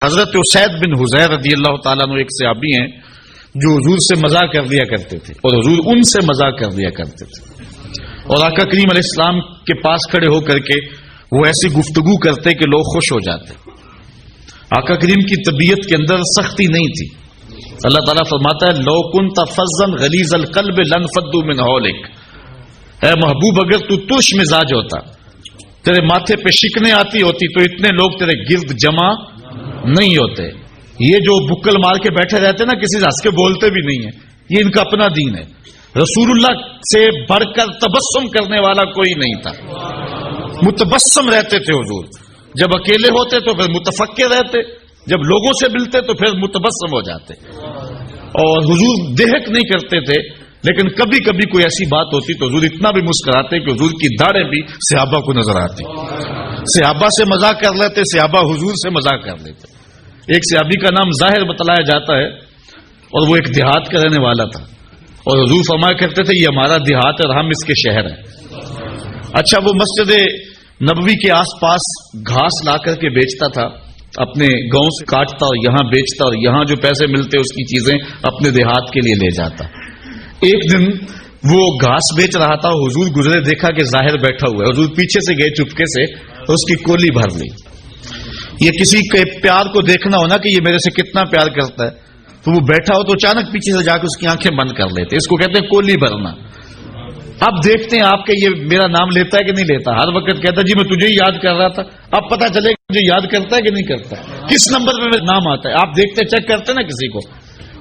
حضرت اسید بن حضیر رضی اللہ تعالیٰ عنہ ایک صحابی ہیں جو حضور سے مذاق کر دیا کرتے تھے اور حضور ان سے مذاق کر دیا کرتے تھے، اور آقا کریم علیہ السلام کے پاس کھڑے ہو کر کے وہ ایسی گفتگو کرتے کہ لوگ خوش ہو جاتے۔ آقا کریم کی طبیعت کے اندر سختی نہیں تھی۔ اللہ تعالیٰ فرماتا ہے لو کنت فظا غلیظ القلب لانفضوا من حولک، اے محبوب اگر تو ترش مزاج ہوتا، تیرے ماتھے پہ شکنیں آتی ہوتی تو اتنے لوگ تیرے گرد جمع نہیں ہوتے۔ یہ جو بکل مار کے بیٹھے رہتے نا، کسی سے ہنس کے بولتے بھی نہیں ہیں، یہ ان کا اپنا دین ہے۔ رسول اللہ سے بڑھ کر تبسم کرنے والا کوئی نہیں تھا، متبسم رہتے تھے حضور۔ جب اکیلے ہوتے تو پھر متفکر رہتے، جب لوگوں سے ملتے تو پھر متبسم ہو جاتے، اور حضور دہک نہیں کرتے تھے۔ لیکن کبھی کبھی کوئی ایسی بات ہوتی تو حضور اتنا بھی مسکراتے کہ حضور کی داڑھیں بھی صحابہ کو نظر آتی، صحابہ سے مذاق کر لیتے، صحابہ حضور سے مذاق کر لیتے۔ ایک صحابی کا نام ظاہر بتلایا جاتا ہے، اور وہ ایک دیہات کا رہنے والا تھا، اور حضور فرمایا کرتے تھے یہ ہمارا دیہات ہے اور ہم اس کے شہر ہیں۔ اچھا، وہ مسجد نبوی کے آس پاس گھاس لا کر کے بیچتا تھا، اپنے گاؤں سے کاٹتا اور یہاں بیچتا، اور یہاں جو پیسے ملتے اس کی چیزیں اپنے دیہات کے لیے لے جاتا۔ ایک دن وہ گھاس بیچ رہا تھا، حضور گزرے، دیکھا کہ ظاہر بیٹھا ہوا ہے، حضور پیچھے سے گئے چپکے سے اور اس کی کولی بھر لی۔ یہ کسی کے پیار کو دیکھنا ہونا کہ یہ میرے سے کتنا پیار کرتا ہے، تو وہ بیٹھا ہو تو اچانک پیچھے سے جا کے اس کی آنکھیں بند کر لیتے، اس کو کہتے ہیں کولی بھرنا۔ اب دیکھتے ہیں آپ کے یہ میرا نام لیتا ہے کہ نہیں لیتا، ہر وقت کہتا ہے جی میں تجھے ہی یاد کر رہا تھا۔ اب پتہ چلے کہ مجھے یاد کرتا ہے کہ نہیں کرتا، کس نمبر پہ میرا نام آتا ہے۔ آپ دیکھتے چیک کرتے نا کسی کو،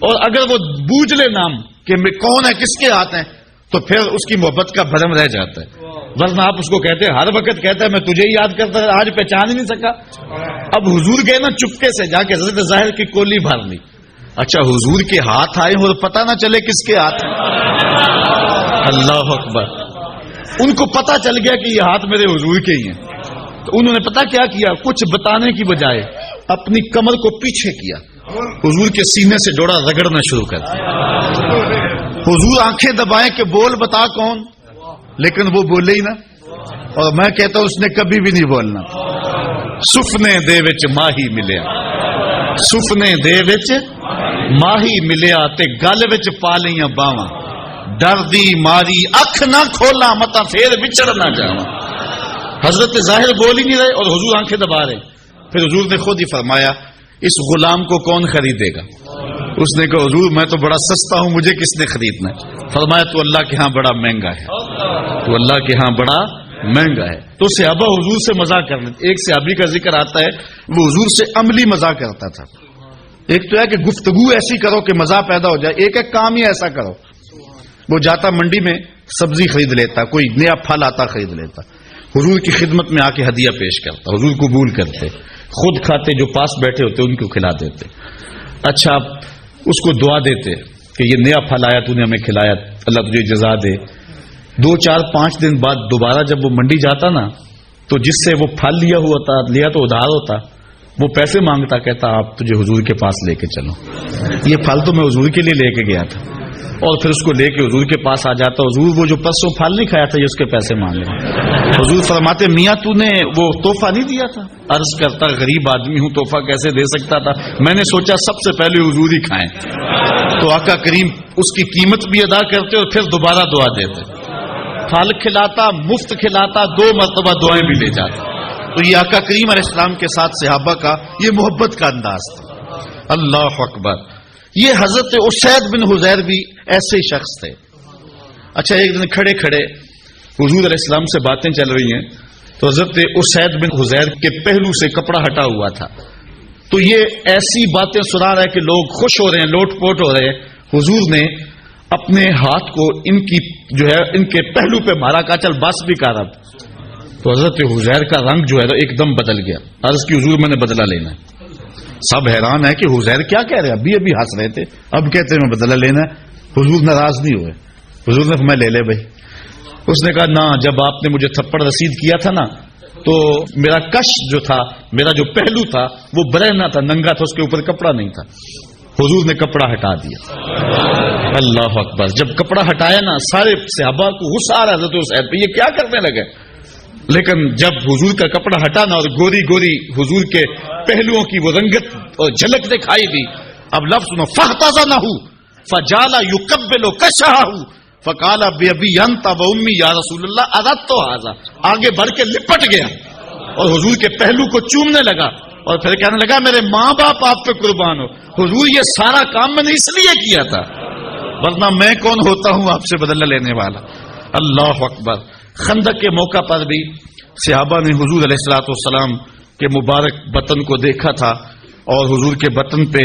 اور اگر وہ بوجھ لے نام کہ میں کون ہے، کس کے ہاتھ ہیں، تو پھر اس کی محبت کا بھرم رہ جاتا ہے۔ ورنہ آپ اس کو کہتے ہیں، ہر وقت کہتا ہے میں تجھے ہی یاد کرتا ہے، آج پہچان ہی نہیں سکا۔ اب حضور گئے نا، چپکے سے جا کے حضرت ظاہر کی کولی بھر لی۔ اچھا، حضور کے ہاتھ آئے اور پتہ نہ چلے کس کے ہاتھ ہیں۔ اللہ اکبر، ان کو پتہ چل گیا کہ یہ ہاتھ میرے حضور کے ہی ہیں، تو انہوں نے پتہ کیا کیا، کچھ بتانے کی بجائے اپنی کمر کو پیچھے کیا، حضور کے سینے سے جوڑا رگڑنا شروع کر دیا۔ حضور آنکھیں دبائیں کہ بول بتا کون، لیکن وہ بولے ہی نہ، اور میں کہتا ہوں اس نے کبھی بھی نہیں بولنا۔ سفنے دے وچ ماہی ملیا، سفنے دے وچ ماہی ملیا تے گل وچ پا لیاں باواں، ڈر دی ماری اکھ نہ کھولا متا پھر بچڑ نہ جاواں۔ حضرت ظاہر بول ہی نہیں رہے اور حضور آنکھیں دبا رہے۔ پھر حضور نے خود ہی فرمایا اس غلام کو کون خریدے گا؟ اس نے کہا حضور میں تو بڑا سستا ہوں، مجھے کس نے خریدنا ہے؟ فرمایا تو اللہ کے ہاں بڑا مہنگا ہے، تو اللہ کے ہاں بڑا مہنگا ہے۔ تو صحابہ حضور سے مذاق کر لیتے۔ ایک صحابی کا ذکر آتا ہے وہ حضور سے عملی مذاق کرتا تھا۔ ایک تو ہے کہ گفتگو ایسی کرو کہ مزہ پیدا ہو جائے، ایک ہے کام ہی ایسا کرو۔ وہ جاتا منڈی میں سبزی خرید لیتا، کوئی نیا پھل آتا خرید لیتا، حضور کی خدمت میں آ کے ہدیہ پیش کرتا، حضور قبول کرتے، خود کھاتے، جو پاس بیٹھے ہوتے ان کو کھلا دیتے۔ اچھا، اس کو دعا دیتے کہ یہ نیا پھل آیا تو نے ہمیں کھلایا، اللہ تجھے جزا دے۔ 2 4 5 دن بعد دوبارہ جب وہ منڈی جاتا نا، تو جس سے وہ پھل لیا تو ادھار ہوتا، وہ پیسے مانگتا، کہتا آپ تجھے حضور کے پاس لے کے چلو، یہ پھل تو میں حضور کے لیے لے کے گیا تھا۔ اور پھر اس کو لے کے حضور کے پاس آ جاتا، حضور وہ جو پرسوں پھل نہیں کھایا تھا یہ اس کے پیسے مانگ رہے۔ حضور فرماتے میاں تو نے وہ تحفہ نہیں دیا تھا؟ عرض کرتا غریب آدمی ہوں، تحفہ کیسے دے سکتا تھا، میں نے سوچا سب سے پہلے حضور ہی کھائیں۔ تو آقا کریم اس کی قیمت بھی ادا کرتے اور پھر دوبارہ دعا دیتے، پھل کھلاتا، مفت کھلاتا، 2 مرتبہ دعائیں بھی لے جاتا۔ تو یہ آقا کریم علیہ السلام کے ساتھ صحابہ کا یہ محبت کا انداز تھا۔ اللہ اکبر۔ یہ حضرت اسید بن حضیر بھی ایسے ہی شخص تھے۔ اچھا، ایک دن کھڑے کھڑے حضور علیہ السلام سے باتیں چل رہی ہیں، تو حضرت اسید بن حضیر کے پہلو سے کپڑا ہٹا ہوا تھا، تو یہ ایسی باتیں سنا رہا ہے کہ لوگ خوش ہو رہے ہیں، لوٹ پوٹ ہو رہے ہیں۔ حضور نے اپنے ہاتھ کو ان کی جو ہے ان کے پہلو پہ مارا، کہا چل بس بھی کہا رہا، تو حضرت حضیر کا رنگ جو ہے ایک دم بدل گیا۔ عرض کی حضور میں نے بدلہ لینا ہے۔ سب حیران ہے کہ حضیر کیا کہہ رہے ہیں، ابھی ہنس رہے تھے، اب کہتے ہیں میں بدلہ لینا ہے۔ حضور ناراض نہیں ہوئے، حضور نے میں لے لے بھائی۔ اس نے کہا نہ، جب آپ نے مجھے تھپڑ رسید کیا تھا نا، تو میرا کش جو تھا، میرا جو پہلو تھا وہ برہنہ تھا، ننگا تھا، اس کے اوپر کپڑا نہیں تھا۔ حضور نے کپڑا ہٹا دیا۔ اللہ اکبر۔ جب کپڑا ہٹایا نا، سارے صحابہ کو غصہ آ رہا تھا تو اس عید پہ یہ کیا کرنے لگے؟ لیکن جب حضور کا کپڑا ہٹانا اور گوری گوری حضور کے پہلوؤں کی وہ رنگت اور جھلک دکھائی دی، اب لفظ نو فاحتضنہ فجعل یقبل کشہہ فقال بأبی انت وأمی یا رسول اللہ اردت ھذا، آگے بڑھ کے لپٹ گیا اور حضور کے پہلو کو چومنے لگا اور پھر کہنے لگا میرے ماں باپ آپ پہ قربان ہو حضور، یہ سارا کام میں نے اس لیے کیا تھا، ورنہ میں کون ہوتا ہوں آپ سے بدلہ لینے والا۔ اللہ اکبر۔ خندق کے موقع پر بھی صحابہ نے حضور علیہ الصلوۃ والسلام کے مبارک بطن کو دیکھا تھا اور حضور کے بطن پہ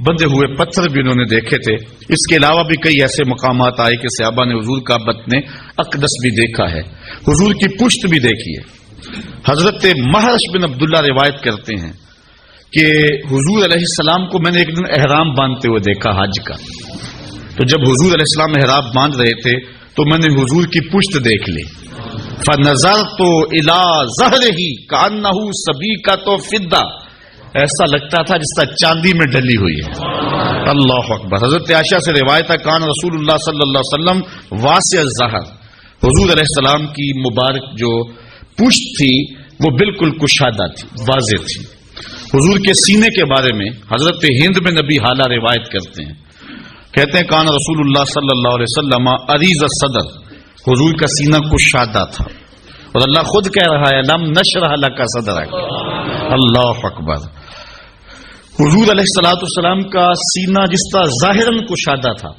بندے ہوئے پتھر بھی انہوں نے دیکھے تھے۔ اس کے علاوہ بھی کئی ایسے مقامات آئے کہ صحابہ نے حضور کا بطن اقدس بھی دیکھا ہے، حضور کی پشت بھی دیکھی ہے۔ حضرت محرش بن عبداللہ روایت کرتے ہیں کہ حضور علیہ السلام کو میں نے ایک دن احرام باندھتے ہوئے دیکھا حج کا، تو جب حضور علیہ السلام احرام باندھ رہے تھے تو میں نے حضور کی پشت دیکھ لی، فنظرت الی ظہرہ کأنہ سبیکۃ فضہ، ایسا لگتا تھا جس طرح چاندی میں ڈلی ہوئی ہے۔ اللہ اکبر۔ حضرت عائشہ سے روایت ہے کان رسول اللہ صلی اللہ علیہ وسلم واسع الظہر، حضور علیہ السلام کی مبارک جو پشت تھی وہ بالکل کشادہ تھی، واضح تھی۔ حضور کے سینے کے بارے میں حضرت ہند میں نبی حالہ روایت کرتے ہیں، کہتے ہیں کان رسول اللہ صلی اللہ علیہ وسلم عریض الصدر، حضور کا سینہ کشادہ تھا، اور اللہ خود کہہ رہا ہے لم نشرح لک صدرک۔ اللہ اکبر۔ حضور علیہ الصلوۃ والسلام کا سینہ جس طرح ظاہراً کشادہ تھا،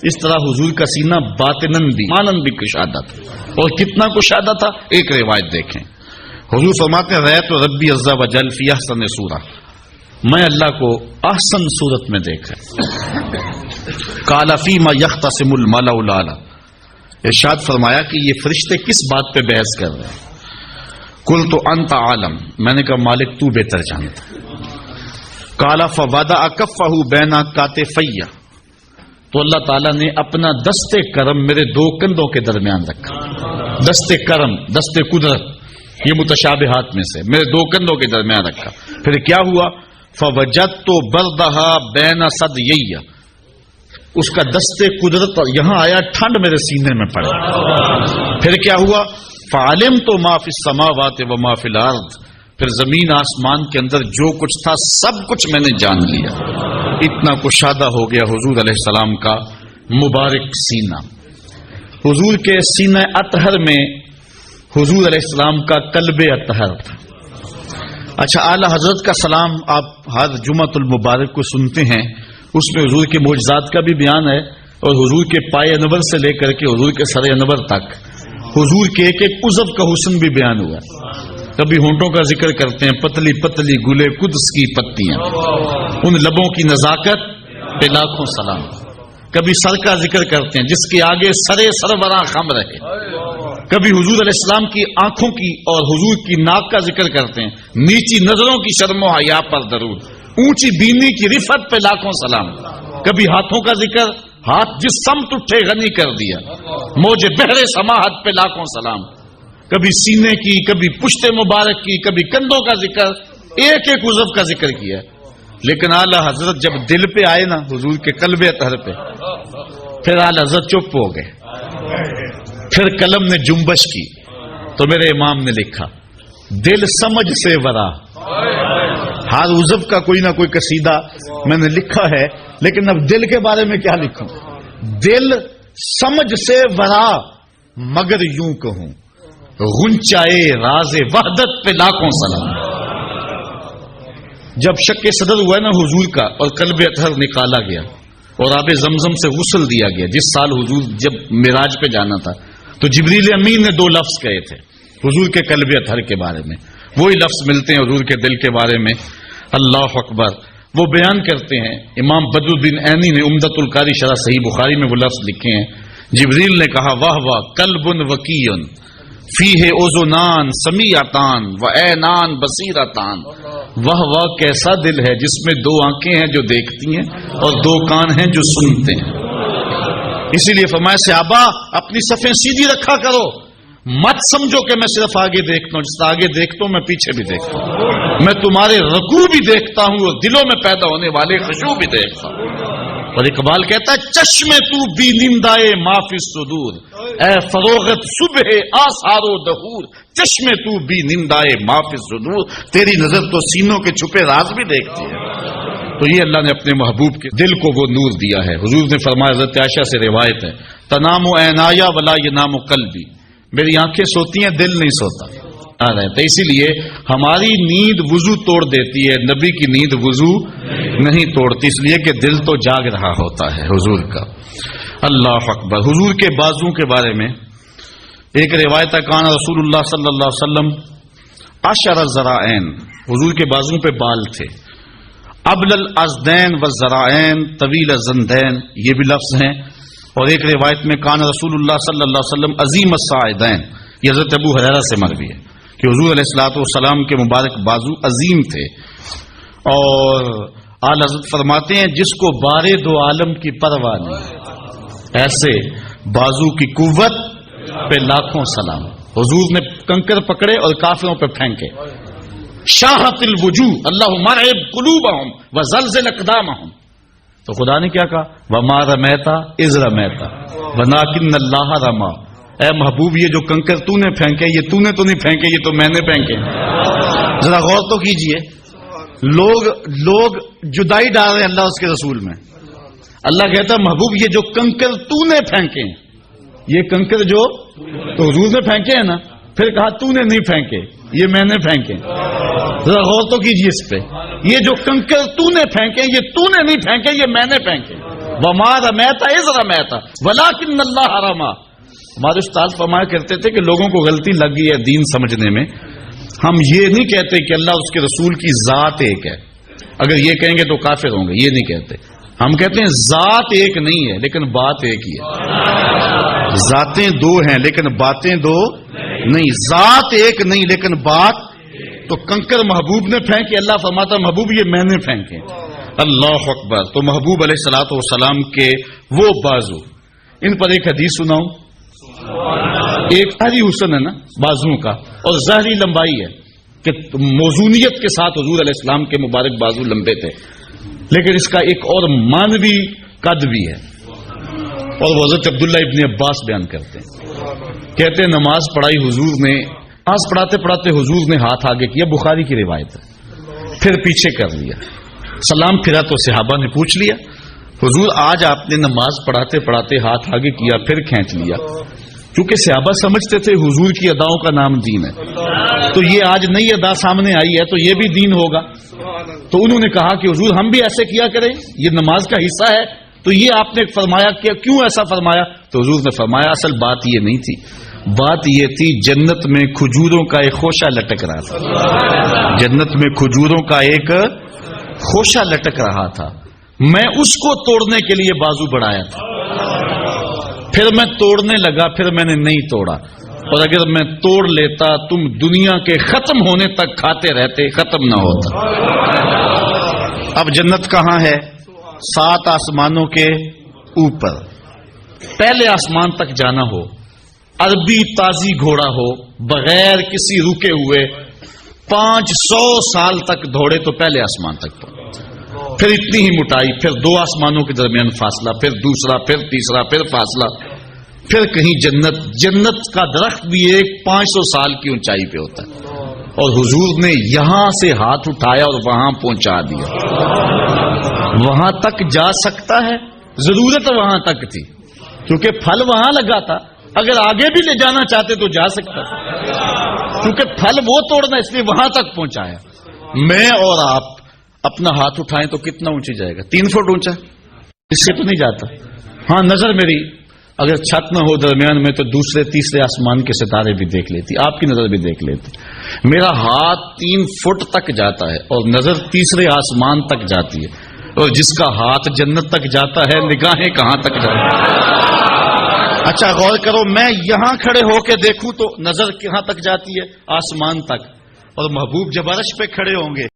اس طرح حضور کا سینہ باطناً بھی مانن بھی کشادہ تھا، اور کتنا کشادہ تھا ایک روایت دیکھیں۔ حضور فرماتے ہیں رأیت ربی عز وجل فی احسن صورہ، میں اللہ کو احسن صورت میں دیکھا۔ قال فیما یختصم الملأ الاعلی، ارشاد فرمایا کہ یہ فرشتے کس بات پہ بحث کر رہے ہیں؟ قلت انت عالم، میں نے کہا مالک تو بہتر جانتا۔ قال فوضع کفہ بین کتفی، تو اللہ تعالیٰ نے اپنا دست کرم میرے دو کندھوں کے درمیان رکھا۔ دست کرم، دست قدرت، یہ متشابہات میں سے میرے دو کندھوں کے درمیان رکھا۔ پھر کیا ہوا؟ فوجدت بردہا بین ثدیی، اس کا دست قدرت یہاں آیا، ٹھنڈ میرے سینے میں پڑا۔ پھر کیا ہوا؟ فعلمت ما فی السماوات و ما فی الارض، پھر زمین آسمان کے اندر جو کچھ تھا سب کچھ میں نے جان لیا۔ اتنا کشادہ ہو گیا حضور علیہ السلام کا مبارک سینہ۔ حضور کے سینہ اطہر میں حضور علیہ السلام کا قلب اطہر تھا۔ اچھا، اعلی حضرت کا سلام آپ ہر جمعۃ المبارک کو سنتے ہیں، اس میں حضور کے معجزات کا بھی بیان ہے، اور حضور کے پائے انور سے لے کر کے حضور کے سر انور تک حضور کے ایک ایک عضو کا حسن بھی بیان ہوا۔ کبھی ہونٹوں کا ذکر کرتے ہیں، پتلی پتلی گلے قدس کی پتیاں، ان لبوں کی نزاکت پہ لاکھوں سلام۔ کبھی سر کا ذکر کرتے ہیں جس کے آگے سرے سروراں خم رہے۔ کبھی حضور علیہ السلام کی آنکھوں کی اور حضور کی ناک کا ذکر کرتے ہیں، نیچی نظروں کی شرم و حیا پر درود، اونچی بینی کی رفت پہ لاکھوں سلام۔ کبھی ہاتھوں کا ذکر، ہاتھ جس سمت اٹھے غنی کر دیا، موج بحر سماحت پہ لاکھوں سلام۔ کبھی سینے کی، کبھی پشت مبارک کی، کبھی کندھوں کا ذکر، ایک ایک عضو کا ذکر کیا۔ لیکن اعلی حضرت جب دل پہ آئے نا، حضور کے قلب اطہر پہ، پھر اعلی حضرت چپ ہو گئے۔ پھر قلم نے جنبش کی تو میرے امام نے لکھا دل سمجھ سے ورا۔ ہر عضو کا کوئی نہ کوئی قصیدہ میں نے لکھا ہے، لیکن اب دل کے بارے میں کیا لکھوں؟ دل سمجھ سے ورا مگر یوں کہوں، غنچائے راز وحدت پہ لاکھوں سلام۔ جب شک صدر ہوا نا حضور کا اور قلب اطہر نکالا گیا اور آب زمزم سے غسل دیا گیا، جس سال حضور جب معراج پہ جانا تھا، تو جبریل امین نے دو لفظ کہے تھے حضور کے قلب اطہر کے بارے میں، وہی لفظ ملتے ہیں حضور کے دل کے بارے میں۔ اللہ اکبر۔ وہ بیان کرتے ہیں، امام بدر الدین عینی نے عمدۃ القاری شرح صحیح بخاری میں وہ لفظ لکھے ہیں، جبریل نے کہا واہ واہ قلب وکیع فیہ اذنان سمیعتان و عینان بصیرتان، واہ واہ کیسا دل ہے جس میں دو آنکھیں ہیں جو دیکھتی ہیں اور دو کان ہیں جو سنتے ہیں۔ اسی لیے فرمایا صحابہ اپنی صفیں سیدھی رکھا کرو، مت سمجھو کہ میں صرف آگے دیکھتا ہوں، جس طرح آگے دیکھتا ہوں میں پیچھے بھی دیکھتا ہوں، میں تمہارے رکوع بھی دیکھتا ہوں اور دلوں میں پیدا ہونے والے خشوع بھی دیکھتا ہوں۔ اور اقبال کہتا ہے چشم تو بی نندائے ما فی الصدور، اے فروغت صبح آثار و دہور، چشم تو بی نندائے ما فی الصدور، تیری نظر تو سینوں کے چھپے راز بھی دیکھتی ہے۔ تو یہ اللہ نے اپنے محبوب کے دل کو وہ نور دیا ہے۔ حضور نے فرمایا، حضرت عائشہ سے روایت ہے، تنام عینایا ولا ینام قلبی، میری آنکھیں سوتی ہیں دل نہیں سوتا رہتا، اسی لیے ہماری نیند وضو توڑ دیتی ہے، نبی کی نیند وضو نہیں توڑتی، اس لیے کہ دل تو جاگ رہا ہوتا ہے حضور کا۔ اللہ اکبر۔ حضور کے بازو کے بارے میں ایک روایت ہے، کان رسول اللہ صلی اللہ علیہ وسلم عشر ذرائین، حضور کے بازو پہ بال تھے، ابل الازدین والذرائین طویل الزندین، یہ بھی لفظ ہیں، اور ایک روایت میں کان رسول اللہ صلی اللہ علیہ وسلم عظیم الساعدین، یہ حضرت ابو ہریرہ سے مروی ہے کہ حضور علیہ الصلوۃ والسلام کے مبارک بازو عظیم تھے، اور اعلی حضرت فرماتے ہیں جس کو بارے دو عالم کی پرواہ نہیں، ایسے بازو کی قوت پہ لاکھوں سلام۔ حضور نے کنکر پکڑے اور کافروں پہ پھینکے، شاہت الوجوہ اللہم ارعب قلوبہم وزلزل اقدامہم، تو خدا نے کیا کہا، وما رمیتا اذ رمیتا ولکن اللہ رما، اے محبوب یہ جو کنکر تو نے پھینکے یہ تو نے تو نہیں پھینکے، یہ تو میں نے پھینکے۔ ذرا غور تو کیجئے، لوگ جدائی ڈال رہے ہیں اللہ اس کے رسول میں۔ اللہ کہتا ہے محبوب یہ جو کنکر تو نے پھینکے ہیں، یہ کنکر جو تو حضور نے پھینکے ہیں نا، پھر کہا تو نے نہیں پھینکے، یہ میں نے پھینکے۔ ذرا غور تو کیجئے اس پہ، یہ جو کنکر تو نے پھینکے یہ تو نے نہیں پھینکے، یہ میں نے پھینکے۔ وما رمیتا اذ رمیتا ولکن اللہ رما۔ ہمارے استاد فرمایا کرتے تھے کہ لوگوں کو غلطی لگ گئی ہے دین سمجھنے میں، ہم یہ نہیں کہتے کہ اللہ اس کے رسول کی ذات ایک ہے، اگر یہ کہیں گے تو کافر ہوں گے، یہ نہیں کہتے، ہم کہتے ہیں ذات ایک نہیں ہے لیکن بات ایک ہی ہے، ذاتیں دو ہیں لیکن باتیں دو نہیں، ذات ایک نہیں لیکن بات، تو کنکر محبوب نے پھینکے، اللہ فرماتا محبوب یہ میں نے پھینکے۔ اللہ اکبر۔ تو محبوب علیہ الصلوۃ والسلام کے وہ بازو، ان پر ایک حدیث سناؤں، ایک ظاہری حسن ہے نا بازو کا، اور ظاہری لمبائی ہے کہ موزونیت کے ساتھ حضور علیہ السلام کے مبارک بازو لمبے تھے، لیکن اس کا ایک اور مانوی قد بھی ہے، اور وہ حضرت عبداللہ ابن عباس بیان کرتے ہیں، کہتے ہیں نماز پڑھائی حضور نے، نماز پڑھاتے پڑھاتے حضور نے ہاتھ آگے کیا، بخاری کی روایت ہے، پھر پیچھے کر لیا، سلام پھرا تو صحابہ نے پوچھ لیا حضور آج آپ نے نماز پڑھاتے پڑھاتے ہاتھ آگے کیا پھر کھینچ لیا، کیونکہ صحابہ سمجھتے تھے حضور کی اداؤں کا نام دین ہے، تو یہ آج نئی ادا سامنے آئی ہے تو یہ بھی دین ہوگا، تو انہوں نے کہا کہ حضور ہم بھی ایسے کیا کریں، یہ نماز کا حصہ ہے، تو یہ آپ نے فرمایا کہ کیوں ایسا فرمایا، تو حضور نے فرمایا اصل بات یہ نہیں تھی، بات یہ تھی جنت میں کھجوروں کا ایک خوشہ لٹک رہا تھا، جنت میں کھجوروں کا ایک خوشہ لٹک رہا تھا، میں اس کو توڑنے کے لیے بازو بڑھایا تھا، پھر میں توڑنے لگا، پھر میں نے نہیں توڑا، اور اگر میں توڑ لیتا تم دنیا کے ختم ہونے تک کھاتے رہتے، ختم نہ ہوتا۔ اب جنت کہاں ہے؟ 7 آسمانوں کے اوپر، پہلے آسمان تک جانا ہو، عربی تازی گھوڑا ہو، بغیر کسی رکے ہوئے 500 سال تک دوڑے تو پہلے آسمان تک پہنچے، پھر اتنی ہی موٹائی، پھر 2 آسمانوں کے درمیان فاصلہ، پھر دوسرا، پھر تیسرا، پھر فاصلہ، پھر کہیں جنت، جنت کا درخت بھی ایک 500 سال کی اونچائی پہ ہوتا ہے، اور حضور نے یہاں سے ہاتھ اٹھایا اور وہاں پہنچا دیا، وہاں تک جا سکتا ہے، ضرورت وہاں تک تھی کیونکہ پھل وہاں لگا تھا، اگر آگے بھی لے جانا چاہتے تو جا سکتا، کیونکہ پھل وہ توڑنا اس لیے وہاں تک پہنچایا۔ میں اور آپ اپنا ہاتھ اٹھائیں تو کتنا اونچی جائے گا؟ 3 فٹ اونچا، اس سے تو نہیں جاتا۔ ہاں نظر میری اگر چھت نہ ہو درمیان میں تو دوسرے تیسرے آسمان کے ستارے بھی دیکھ لیتی، آپ کی نظر بھی دیکھ لیتی۔ میرا ہاتھ 3 فٹ تک جاتا ہے اور نظر تیسرے آسمان تک جاتی ہے، اور جس کا ہاتھ جنت تک جاتا ہے نگاہیں کہاں تک جاتی ہیں؟ اچھا غور کرو، میں یہاں کھڑے ہو کے دیکھوں تو نظر کہاں تک جاتی ہے؟ آسمان تک، اور محبوب جب عرش پہ کھڑے ہوں گے